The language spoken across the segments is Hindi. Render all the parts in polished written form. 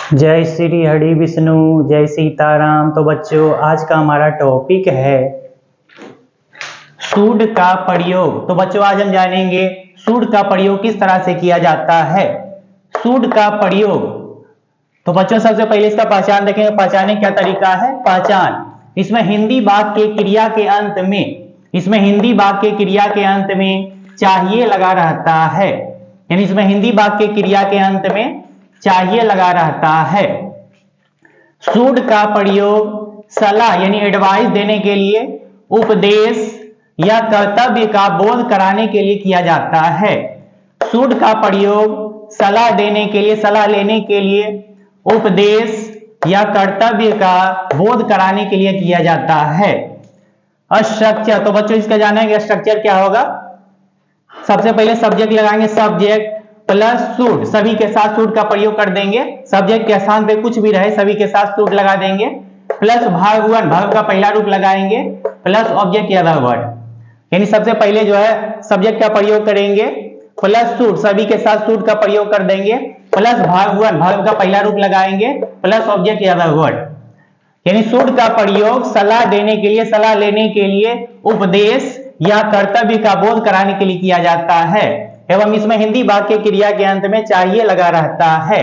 जय श्री हरि विष्णु, जय सीताराम। तो बच्चों, आज का हमारा टॉपिक है शुड का प्रयोग। तो बच्चों, आज हम जानेंगे शुड का प्रयोग किस तरह से किया जाता है। शुड का प्रयोग, तो बच्चों सबसे पहले इसका पहचान देखेंगे। पहचानने क्या तरीका है। पहचान, इसमें हिंदी वाक्य क्रिया के अंत में चाहिए लगा रहता है। यानी इसमें हिंदी वाक्य क्रिया के अंत में चाहिए लगा रहता है। शुड का प्रयोग सलाह यानी एडवाइस देने के लिए, उपदेश या कर्तव्य का बोध कराने के लिए किया जाता है। शुड का प्रयोग सलाह देने के लिए, सलाह लेने के लिए, उपदेश या कर्तव्य का बोध कराने के लिए किया जाता है। स्ट्रक्चर, तो बच्चों इसका जानेंगे स्ट्रक्चर क्या होगा। सबसे पहले सब्जेक्ट लगाएंगे, सब्जेक्ट प्लस शुड, सभी के साथ शुड का प्रयोग कर देंगे। सब्जेक्ट के स्थान पे कुछ भी रहे सभी के साथ शुड लगा देंगे। प्लस वर्ब वन, वर्ब का पहला रूप लगाएंगे, प्लस ऑब्जेक्ट या अदर वर्ड। यानी सबसे पहले जो है सब्जेक्ट का प्रयोग करेंगे, प्लस शुड, सभी के साथ शुड का प्रयोग कर देंगे, प्लस वर्ब वन, वर्ब का पहला रूप लगाएंगे, प्लस ऑब्जेक्ट या अदर वर्ड। यानी शुड का प्रयोग सलाह देने के लिए, सलाह लेने के लिए, उपदेश या कर्तव्य का बोध कराने के लिए किया जाता है एवं इसमें हिंदी वाक्य क्रिया के अंत में चाहिए लगा रहता है।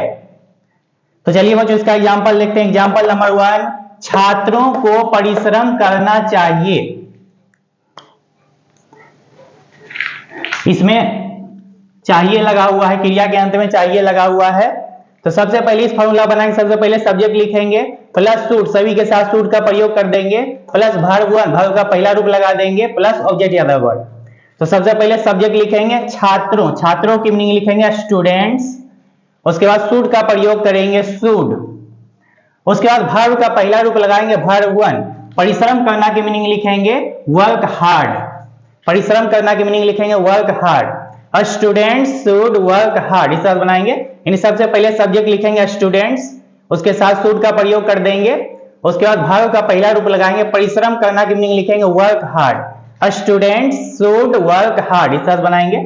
तो चलिए बच्चों इसका एग्जांपल देखते हैं। एग्जांपल नंबर 1, छात्रों को परिश्रम करना चाहिए। इसमें चाहिए लगा हुआ है, क्रिया के अंत में चाहिए लगा हुआ है। तो सबसे पहले इस फॉर्मूला बनाएंगे। सबसे पहले सब्जेक्ट लिखेंगे, प्लस शुड, सभी के साथ शुड का प्रयोग कर देंगे, प्लस वर्ब वन, वर्ब का पहला रूप लगा देंगे, प्लस ऑब्जेक्ट या अदर वर्ड। तो सबसे पहले सब्जेक्ट लिखेंगे छात्रों, छात्रों की मीनिंग लिखेंगे स्टूडेंट्स। उसके बाद शुड का प्रयोग करेंगे शुड। उसके बाद वर्ब का पहला रूप लगाएंगे वर्ब वन। परिश्रम करना की मीनिंग लिखेंगे वर्क हार्ड, परिश्रम करना की मीनिंग लिखेंगे work hard. Students should work hard, इस तरह बनाएंगे। यानी सबसे पहले सब्जेक्ट लिखेंगे स्टूडेंट्स, उसके साथ शुड का प्रयोग कर देंगे। उसके बाद वर्ब का पहला रूप लगाएंगे, परिश्रम करना की मीनिंग लिखेंगे work hard. Students should work hard, इस तरह बनाएंगे।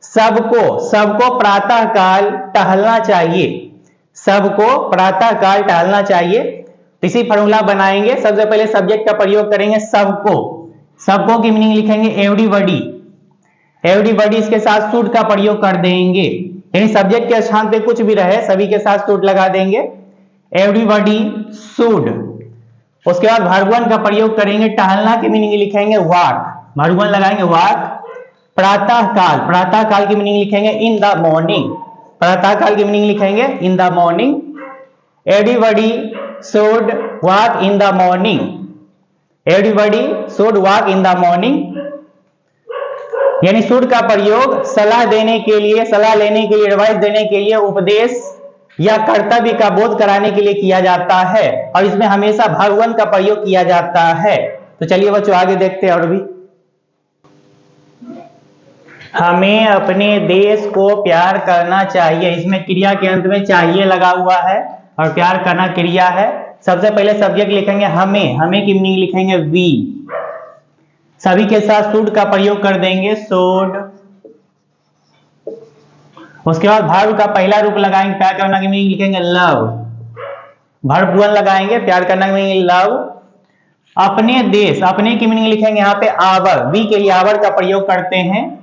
सबको प्रातः काल टहलना चाहिए, सबको प्रातः काल टहलना चाहिए। इसी फॉर्मूला बनाएंगे। सबसे पहले सब्जेक्ट का प्रयोग करेंगे सबको, सबको की मीनिंग लिखेंगे एवरीबॉडी, एवरीबॉडी इसके साथ शुड का प्रयोग कर देंगे। यानी सब्जेक्ट के स्थान पे कुछ भी रहे सभी के साथ शुड लगा देंगे, एवरीबॉडी शुड। उसके बाद वर्ब वन का प्रयोग करेंगे, टहलना की मीनिंग लिखेंगे वॉक, वर्ब वन लगाएंगे वॉक। प्रातः काल, प्रातः काल की मीनिंग लिखेंगे इन द मॉर्निंग, प्रातः काल की मीनिंग लिखेंगे in the morning. Everybody should walk in the morning, everybody should walk in the morning. यानी शुड का प्रयोग सलाह देने के लिए, सलाह लेने के लिए, एडवाइस देने के लिए, उपदेश या कर्तव्य का बोध कराने के लिए किया जाता है और इसमें हमेशा वर्ब वन का प्रयोग किया जाता है। तो चलिए बच्चों आगे देखते हैं। और भी हमें अपने देश को प्यार करना चाहिए। इसमें क्रिया के अंत में चाहिए लगा हुआ है और प्यार करना क्रिया है। सबसे पहले सब्जेक्ट लिखेंगे हमें, हमें की मीनिंग लिखेंगे वी। सभी के साथ शुड का प्रयोग कर देंगे शुड। उसके बाद वर्ब का पहला रूप लगाएंगे, प्यार करना की मीनिंग लिखेंगे लव, वर्ब वन लगाएंगे, प्यार करना की मीनिंग लव। अपने देश, अपने की मीनिंग लिखेंगे यहाँ पे आवर, वी के लिए आवर का प्रयोग करते हैं।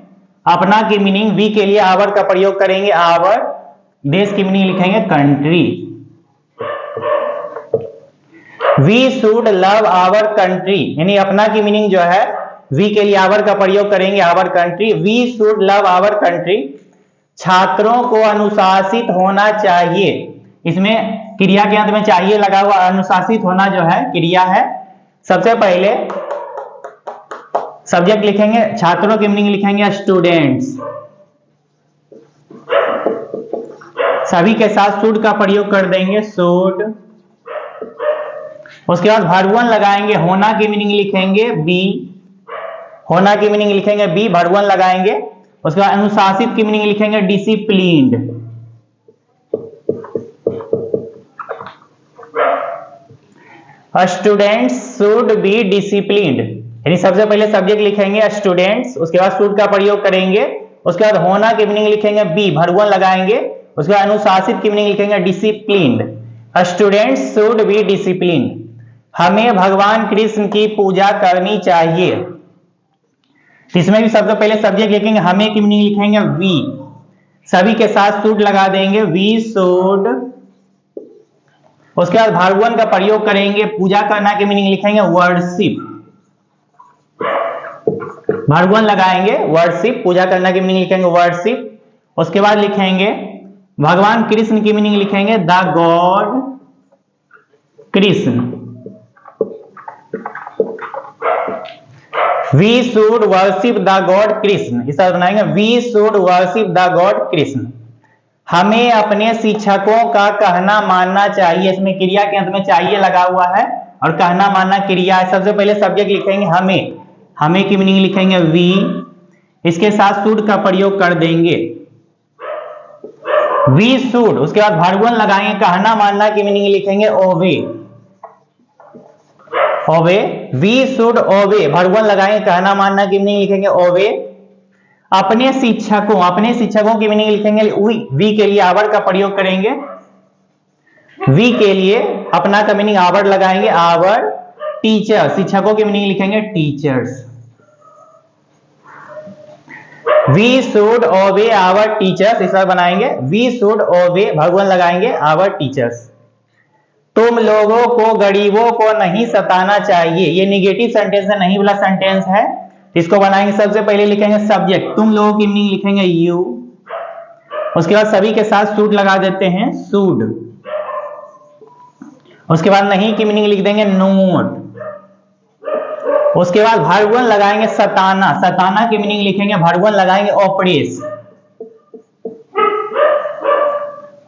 अपना की मीनिंग वी के लिए आवर का प्रयोग करेंगे आवर। देश की मीनिंग लिखेंगे country. We should love our country, यानी अपना की मीनिंग जो है वी के लिए आवर का प्रयोग करेंगे our country, we should love our country. छात्रों को अनुशासित होना चाहिए। इसमें क्रिया के अंत में चाहिए लगा हुआ, अनुशासित होना जो है क्रिया है। सबसे पहले सब्जेक्ट लिखेंगे, छात्रों की मीनिंग लिखेंगे स्टूडेंट्स, सभी के साथ शुड का प्रयोग कर देंगे शुड। उसके बाद वर्ब वन लगाएंगे, होना की मीनिंग लिखेंगे बी, होना की मीनिंग लिखेंगे बी, वर्ब वन लगाएंगे। उसके बाद अनुशासित की मीनिंग लिखेंगे disciplined. Students should be disciplined, यानी सबसे पहले सब्जेक्ट लिखेंगे स्टूडेंट्स, उसके बाद शुड का प्रयोग करेंगे। उसके बाद होना की मीनिंग लिखेंगे बी, वर्ब वन लगाएंगे। उसके बाद अनुशासित की मीनिंग लिखेंगे disciplined, students should be discipline, हमें भगवान कृष्ण की पूजा करनी चाहिए। इसमें भी सबसे पहले सब्जेक्ट लिखेंगे, हमें की मीनिंग लिखेंगे वी, सभी के साथ शुड लगा देंगे, वी शुड। उसके बाद भार्गवन का प्रयोग करेंगे, पूजा करना की मीनिंग लिखेंगे वर्शिप, भार्गवन लगाएंगे वर्शिप, पूजा करना की मीनिंग लिखेंगे वर्शिप। उसके बाद लिखेंगे भगवान कृष्ण की मीनिंग लिखेंगे the god Krishna, we should worship the god Krishna, इस तरह बनाएंगे we should worship the god Krishna. हमें अपने शिक्षकों का कहना मानना चाहिए, इसमें क्रिया के अंत में चाहिए लगा हुआ है और कहना मानना क्रिया है। सबसे पहले सब्जेक्ट लिखेंगे हमें, हमें की मीनिंग लिखेंगे वी, इसके साथ शुड का प्रयोग कर देंगे वी शुड। उसके बाद भार्गवन लगाएंगे, कहना मानना की मीनिंग लिखेंगे ओबे, ओबे, वी शुड ओबे, भार्गवन लगाएंगे, कहना मानना की मीनिंग लिखेंगे ओबे। अपने शिक्षकों की मीनिंग लिखेंगे वी के लिए आवर का प्रयोग करेंगे, वी के लिए अपना का मीनिंग आवर लगाएंगे आवर। टीचर, शिक्षकों की मीनिंग लिखेंगे teachers, we should obey our teachers, इस तरह बनाएंगे वी शुड ओबे, भगवान लगाएंगे आवर टीचर्स। तुम लोगों को गरीबों को नहीं सताना चाहिए, ये निगेटिव सेंटेंस है, नहीं वाला सेंटेंस है, इसको बनाएंगे। सबसे पहले लिखेंगे सब्जेक्ट, तुम लोगों की मीनिंग लिखेंगे यू, उसके बाद सभी के साथ शुड लगा देते हैं शुड। उसके बाद नहीं की मीनिंग लिख देंगे नोट। उसके बाद भार्गवन लगाएंगे सताना, सताना की मीनिंग लिखेंगे, भार्गवन लगाएंगे oppress,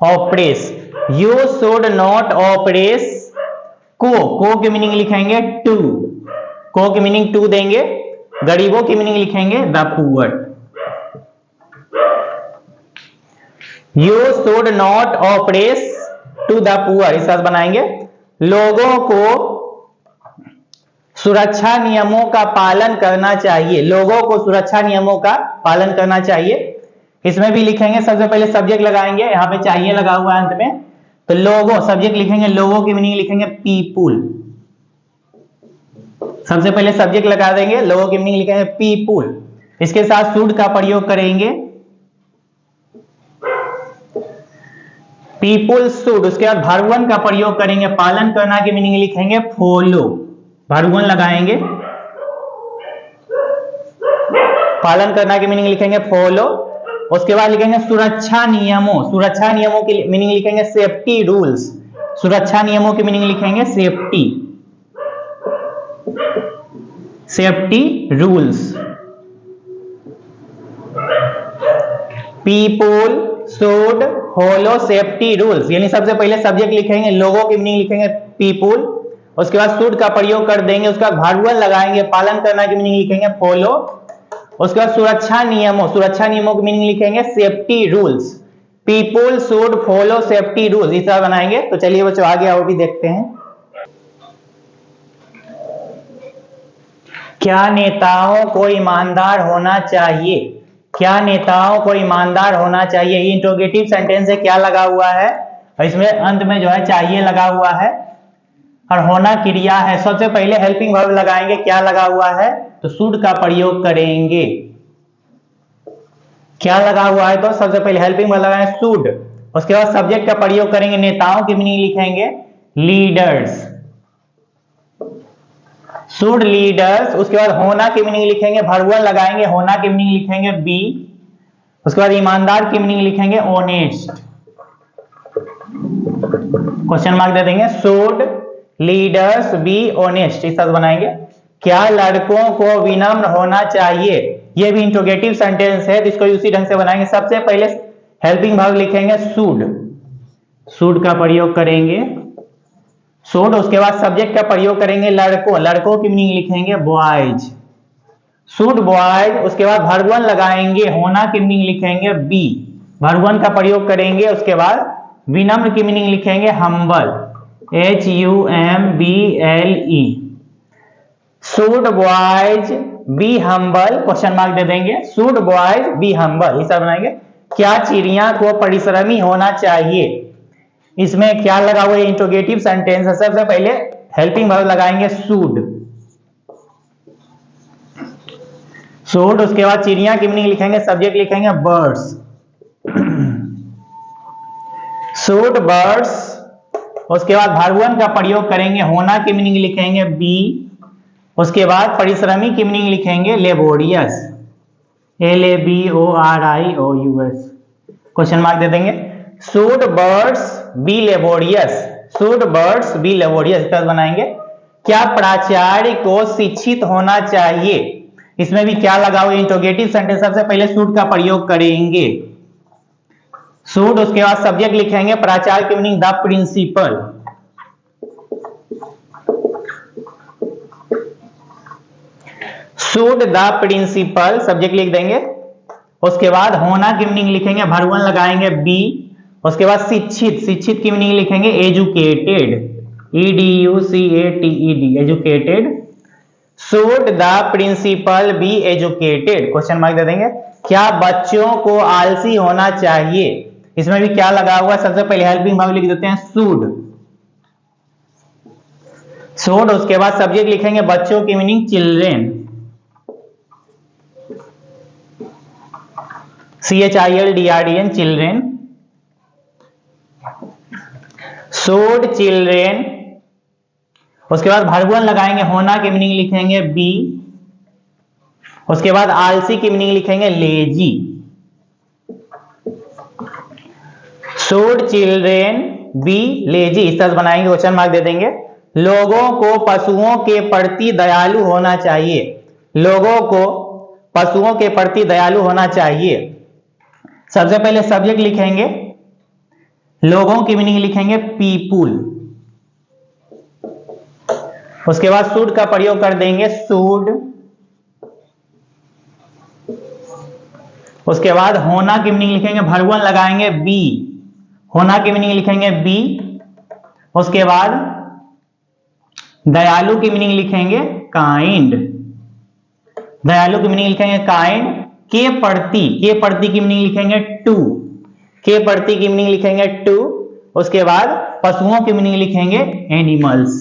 oppress. You should not oppress को की मीनिंग लिखेंगे टू, को की मीनिंग टू देंगे। गरीबों की मीनिंग लिखेंगे the poor, you should not oppress to the poor, इस तरह बनाएंगे। लोगों को सुरक्षा नियमों का पालन करना चाहिए, लोगों को सुरक्षा नियमों का पालन करना चाहिए। इसमें भी लिखेंगे, सबसे पहले सब्जेक्ट लगाएंगे, यहाँ पे चाहिए लगा हुआ है अंत में, तो लोगों, सब्जेक्ट लिखेंगे, लोगों की मीनिंग लिखेंगे पीपुल, सबसे पहले सब्जेक्ट लगा देंगे, लोगों की मीनिंग लिखेंगे पीपुल, इसके साथ शुड का प्रयोग करेंगे पीपुल शुड। उसके बाद भार्गवन का प्रयोग करेंगे, पालन करना की मीनिंग लिखेंगे फॉलो, भार्गवन लगाएंगे, पालन करना की मीनिंग लिखेंगे फॉलो। उसके बाद लिखेंगे सुरक्षा नियमों, सुरक्षा नियमों की मीनिंग लिखेंगे सेफ्टी रूल्स, सुरक्षा नियमों की मीनिंग लिखेंगे safety, safety rules. People should follow safety rules, यानी सबसे पहले सब्जेक्ट लिखेंगे, लोगों की मीनिंग लिखेंगे पीपुल, उसके बाद शुड का प्रयोग कर देंगे, उसका भार्गवन लगाएंगे, पालन करना की मीनिंग लिखेंगे फॉलो। उसके बाद सुरक्षा नियमों, सुरक्षा नियमों की मीनिंग लिखेंगे safety rules, people should follow safety rules, इस तरह बनाएंगे। तो चलिए बच्चों आगे और भी देखते हैं। क्या नेताओं को ईमानदार होना चाहिए, क्या नेताओं को ईमानदार होना चाहिए, ये इंट्रोगेटिव सेंटेंस है, क्या लगा हुआ है, और इसमें अंत में जो है चाहिए लगा हुआ है और होना क्रिया है। सबसे पहले हेल्पिंग वर्ब लगाएंगे, क्या लगा हुआ है, तो शुड का प्रयोग करेंगे, क्या लगा हुआ है, तो सबसे पहले हेल्पिंग वर्ब लगाएंगे शुड। उसके बाद सब्जेक्ट का प्रयोग करेंगे, नेताओं की मीनिंग लिखेंगे लीडर्स, शुड लीडर्स। उसके बाद होना की मीनिंग लिखेंगे, भार्गवन लगाएंगे, होना की मीनिंग लिखेंगे बी। उसके बाद ईमानदार की मीनिंग लिखेंगे ऑनेस्ट, क्वेश्चन मार्क दे देंगे, शुड लीडर्स बी ऑनेस्ट, इस तरह बनाएंगे। क्या लड़कों को विनम्र होना चाहिए, ये भी इंट्रोगेटिव सेंटेंस है, जिसको उसी ढंग से बनाएंगे। सबसे पहले हेल्पिंग वर्ब लिखेंगे शुड, शुड का प्रयोग करेंगे शुड। उसके बाद सब्जेक्ट का प्रयोग करेंगे लड़कों, लड़कों की मीनिंग लिखेंगे बॉयज, शुड बॉयज। उसके बाद भार्गवन लगाएंगे, होना की मीनिंग लिखेंगे बी, भार्गवन का प्रयोग करेंगे। उसके बाद विनम्र की मीनिंग लिखेंगे humble, HUMBLE, should boys be humble, question mark दे देंगे, शुड बॉयज बी हम्बल, इस तरह बनाएंगे। क्या चिड़िया को परिश्रमी होना चाहिए, इसमें क्या लगा हुआ है, इंट्रोगेटिव सेंटेंस है। सबसे पहले हेल्पिंग वर्ब लगाएंगे शुड, शुड। उसके बाद चिड़िया की मीनिंग लिखेंगे, सब्जेक्ट लिखेंगे बर्ड्स, शुड बर्ड्स। उसके बाद वर्ब वन का प्रयोग करेंगे, होना की मीनिंग लिखेंगे बी। उसके बाद परिश्रमी की मीनिंग लिखेंगे लेबोरियस, LABORIOUS, क्वेश्चन मार्क दे देंगे। Should birds be laborious, should birds be laborious इस तरह बनाएंगे। क्या प्राचार्य को शिक्षित होना चाहिए, इसमें भी क्या लगा हुआ, इंट्रोगेटिव सेंटेंस। सबसे पहले शुड का प्रयोग करेंगे, शुड। उसके बाद सब्जेक्ट लिखेंगे, प्राचार्य की meaning the principal, should the principal, subject लिख देंगे। उसके बाद होना की मीनिंग लिखेंगे, वर्ब वन लगाएंगे बी। उसके बाद शिक्षित, शिक्षित की मीनिंग लिखेंगे educated, EDUCATED, educated. Should the principal be educated, question mark दे देंगे। क्या बच्चों को आलसी होना चाहिए, इसमें भी क्या लगा हुआ है, सबसे पहले हेल्पिंग वर्ब लिख देते हैं शुड, शुड। उसके बाद सब्जेक्ट लिखेंगे, बच्चों की meaning children, CHILDREN, children, should children. उसके बाद वर्ब वन लगाएंगे, होना की मीनिंग लिखेंगे बी। उसके बाद आलसी की मीनिंग लिखेंगे lazy, should children be lazy इस तरह बनाएंगे, क्वेश्चन मार्क दे देंगे। लोगों को पशुओं के प्रति दयालु होना चाहिए, लोगों को पशुओं के प्रति दयालु होना चाहिए। सबसे पहले सब्जेक्ट लिखेंगे, लोगों की मीनिंग लिखेंगे पीपुल। उसके बाद शुड का प्रयोग कर देंगे शुड। उसके बाद होना की मीनिंग लिखेंगे, वर्ब वन लगाएंगे बी, होना की मीनिंग लिखेंगे बी। उसके बाद दयालु की मीनिंग लिखेंगे काइंड, दयालु की मीनिंग लिखेंगे काइंड। के प्रति की मीनिंग लिखेंगे टू, के प्रति की मीनिंग लिखेंगे टू। उसके बाद पशुओं की मीनिंग लिखेंगे animals,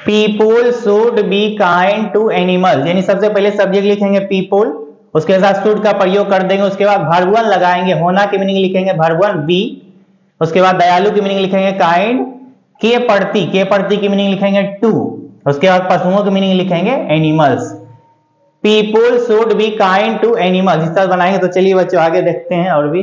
people should be kind to animals, यानी सबसे पहले सब्जेक्ट लिखेंगे पीपुल, उसके साथ शुड का प्रयोग कर देंगे। उसके बाद वर्ब वन लगाएंगे, होना की मीनिंग लिखेंगे वर्ब वन बी। उसके बाद दयालु की मीनिंग लिखेंगे काइंड। के प्रति की मीनिंग लिखेंगे टू। उसके बाद पशुओं की मीनिंग लिखेंगे animals, people should be kind to animals इस तरह बनाएंगे। तो चलिए बच्चों आगे देखते हैं। और भी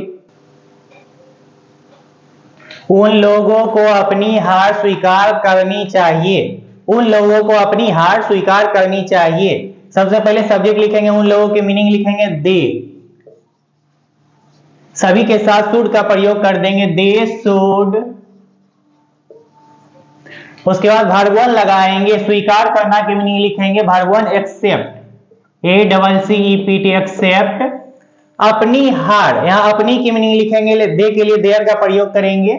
उन लोगों को अपनी हार स्वीकार करनी चाहिए, उन लोगों को अपनी हार स्वीकार करनी चाहिए। सबसे पहले सब्जेक्ट लिखेंगे, उन लोगों की मीनिंग लिखेंगे दे, सभी के साथ शुड का प्रयोग कर देंगे दे शुड। उसके बाद वर्ब वन लगाएंगे, स्वीकार करना की मीनिंग लिखेंगे verb one accept, ACCEPT accept. अपनी हार, यहां अपनी की मीनिंग लिखेंगे दे के लिए देयर का प्रयोग करेंगे,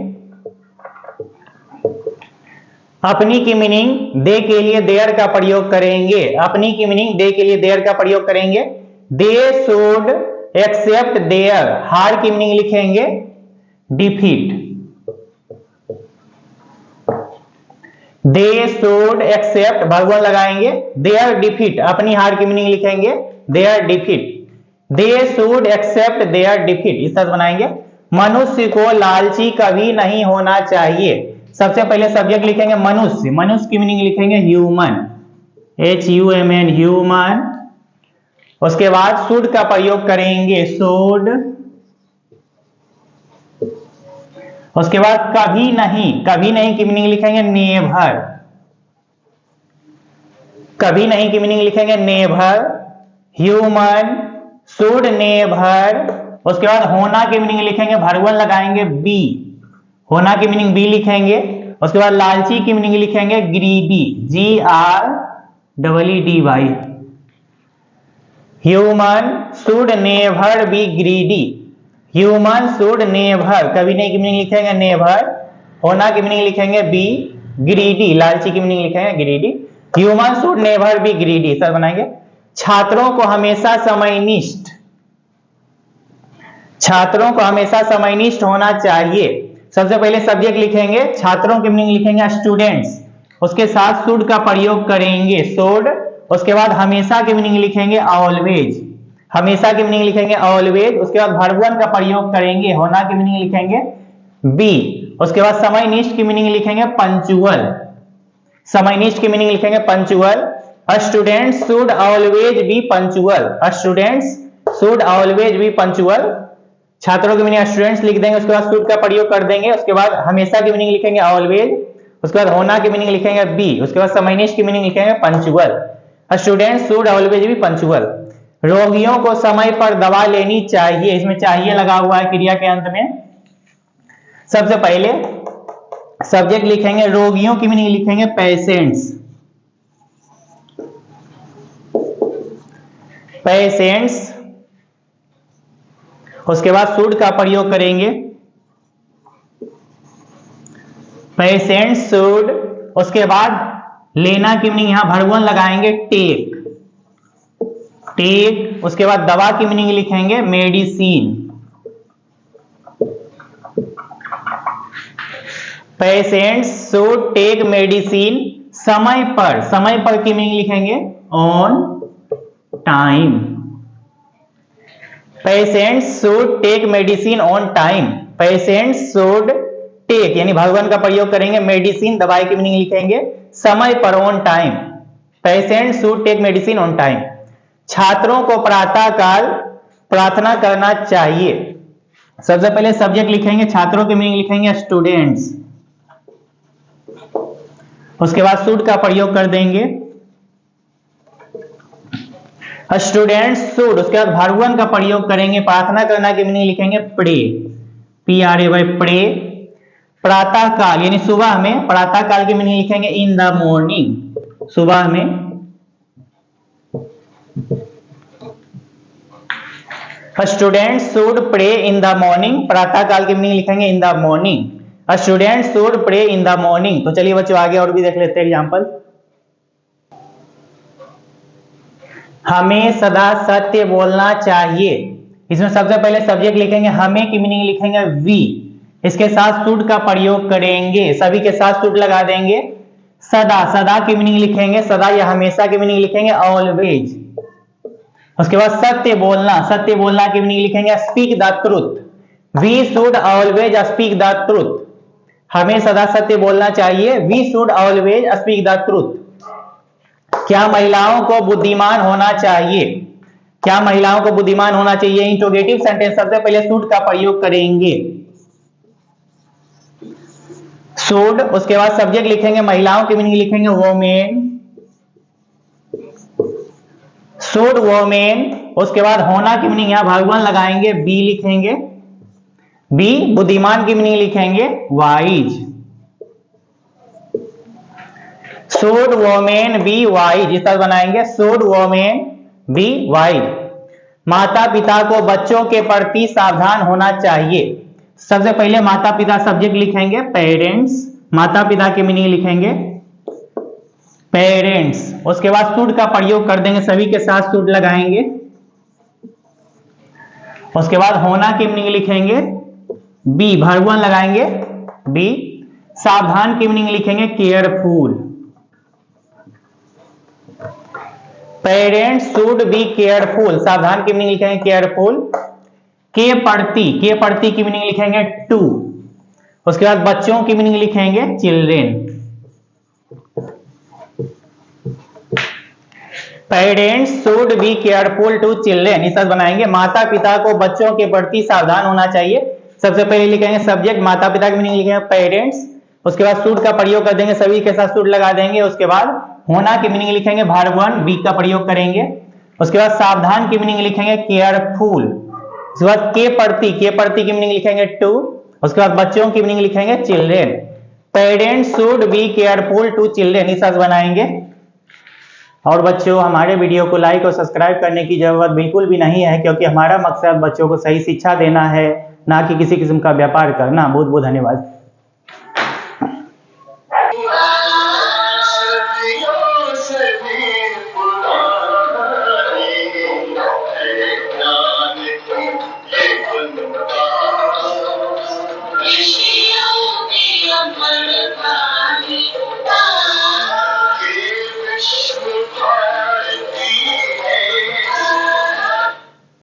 अपनी की मीनिंग दे के लिए देयर का प्रयोग करेंगे, अपनी की मीनिंग दे के लिए देयर का प्रयोग करेंगे। दे शुड एक्सेप्ट देयर, हार की मीनिंग लिखेंगे defeat, they should accept verb one लगाएंगे देयर डिफीट, अपनी हार की मीनिंग लिखेंगे their defeat, they should accept their defeat इस तरह बनाएंगे। मनुष्य को लालची कभी नहीं होना चाहिए। सबसे पहले सब्जेक्ट लिखेंगे मनुष्य, मनुष्य की मीनिंग लिखेंगे ह्यूमन, HUMN ह्यूमन। उसके बाद शुड का प्रयोग करेंगे शुड। उसके बाद कभी नहीं, कभी नहीं की मीनिंग लिखेंगे नेवर, कभी नहीं की मीनिंग लिखेंगे नेवर, ह्यूमन शुड नेवर। उसके बाद होना की मीनिंग लिखेंगे वर्ब वन लगाएंगे बी, होना की मीनिंग बी लिखेंगे। उसके बाद लालची की मीनिंग लिखेंगे greedy, GREEDY, human should never be greedy, human should never, कभी नहीं की मीनिंग लिखेंगे नेवर, होना की मीनिंग लिखेंगे बी, ग्रीडी लालची की मीनिंग लिखेंगे greedy, human should never be greedy sir बनाएंगे। छात्रों को हमेशा समयनिष्ठ, छात्रों को हमेशा समयनिष्ठ होना चाहिए। सबसे पहले सब्जेक्ट लिखेंगे, छात्रों की मीनिंग लिखेंगे स्टूडेंट्स, उसके साथ शुड का प्रयोग करेंगे शुड, उसके बाद हमेशा की मीनिंग लिखेंगे ऑलवेज, हमेशा की मीनिंग लिखेंगे ऑलवेज, उसके बाद वर्ब वन का प्रयोग करेंगे, होना की मीनिंग लिखेंगे बी, उसके बाद समयनिष्ठ की मीनिंग लिखेंगे पंक्चुअल, समयनिष्ठ की मीनिंग लिखेंगे punctual. Students should always be punctual, students should always be punctual, छात्रों की मीनिंग स्टूडेंट्स लिख देंगे, उसके बाद शुड का प्रयोग कर देंगे, उसके बाद हमेशा की मीनिंग लिखेंगे ऑलवेज, उसके बाद होना की मीनिंग लिखेंगे बी, उसके बाद समयनिष्ठ की मीनिंग लिखेंगे punctual. Students should always be punctual. रोगियों को समय पर दवा लेनी चाहिए, इसमें चाहिए लगा हुआ है क्रिया के अंत में। सबसे पहले सब्जेक्ट लिखेंगे, रोगियों की मीनिंग लिखेंगे पेशेंट्स, पेशेंट्स, उसके बाद शुड का प्रयोग करेंगे, पेशेंट्स शुड, उसके बाद लेना की मीनिंग यहां वर्ब वन लगाएंगे टेक, टेक, उसके बाद दवा की मीनिंग लिखेंगे medicine, patients should take medicine समय पर, समय पर की मीनिंग लिखेंगे on time, patients should take medicine on time, patients should take यानी भगवान का प्रयोग करेंगे, मेडिसिन दवाई की मीनिंग लिखेंगे समय पर on time, patients should take medicine on time. छात्रों को प्रातःकाल प्रार्थना करना चाहिए। सबसे पहले सब्जेक्ट लिखेंगे, छात्रों की मीनिंग लिखेंगे स्टूडेंट्स, उसके बाद शुड का प्रयोग कर देंगे, स्टूडेंट्स शुड, उसके बाद वर्ब वन का प्रयोग करेंगे, प्रार्थना करना की मीनिंग लिखेंगे प्रे, PRAY प्रे, प्रातःकाल यानी सुबह में, प्रातःकाल की मीनिंग लिखेंगे इन द मॉर्निंग, सुबह में। Students should pray in the morning, प्रातःकाल की मीनिंग लिखेंगे in the morning, students should pray in the morning. तो चलिए बच्चों आगे और भी देख लेते हैं एग्जांपल। हमें सदा सत्य बोलना चाहिए, इसमें सबसे पहले सब्जेक्ट लिखेंगे, हमें की मीनिंग लिखेंगे वी, इसके साथ शुड का प्रयोग करेंगे, सभी के साथ शुड लगा देंगे। सदा, सदा की मीनिंग लिखेंगे सदा या हमेशा की मीनिंग लिखेंगे ऑलवेज, उसके बाद सत्य बोलना, सत्य बोलना की मीनिंग लिखेंगे speak the truth, we should always speak the truth, हमें सदा सत्य बोलना चाहिए, we should always speak the truth. क्या महिलाओं को बुद्धिमान होना चाहिए, क्या महिलाओं को बुद्धिमान होना चाहिए, इंट्रोगेटिव सेंटेंस, सबसे पहले शुड का प्रयोग करेंगे शुड, उसके बाद सब्जेक्ट लिखेंगे, महिलाओं की मीनिंग लिखेंगे वोमेन, शुड वोमेन, उसके बाद होना की मीनिंग यहां वर्ब वन लगाएंगे, बी लिखेंगे, बी, बुद्धिमान की मीनिंग लिखेंगे wise, should women be wise, इस तरह बनाएंगे शुड वोमेन बी वाइज। माता पिता को बच्चों के प्रति सावधान होना चाहिए। सबसे पहले माता पिता सब्जेक्ट लिखेंगे पेरेंट्स, माता पिता की मीनिंग लिखेंगे पेरेंट्स, उसके बाद शुड का प्रयोग कर देंगे, सभी के साथ शुड लगाएंगे, उसके बाद होना की मीनिंग लिखेंगे बी, वर्ब वन लगाएंगे बी, सावधान की मीनिंग लिखेंगे careful, parents should be careful, सावधान की मीनिंग लिखेंगे केयरफुल। के प्रति की मीनिंग लिखेंगे टू, उसके बाद बच्चों की मीनिंग लिखेंगे children, parents should be careful to children, इस तरह बनाएंगे। माता पिता को बच्चों के प्रति सावधान होना चाहिए, सबसे पहले लिखेंगे सब्जेक्ट, माता पिता की मीनिंग लिखेंगे पेरेंट्स, उसके बाद शुड का प्रयोग कर देंगे, सभी के साथ शुड लगा देंगे, उसके बाद होना की मीनिंग लिखेंगे वर्ब वन, बी का प्रयोग करेंगे, उसके बाद सावधान की मीनिंग लिखेंगे केयरफुल, उसके बाद के प्रति की मीनिंग लिखेंगे टू, उसके बाद बच्चों की मीनिंग लिखेंगे children, parents should be careful to children, इस तरह बनाएंगे। और बच्चों हमारे वीडियो को लाइक और सब्सक्राइब करने की जरूरत बिल्कुल भी नहीं है, क्योंकि हमारा मकसद बच्चों को सही शिक्षा देना है, ना कि किसी किस्म का व्यापार करना। बहुत बहुत धन्यवाद।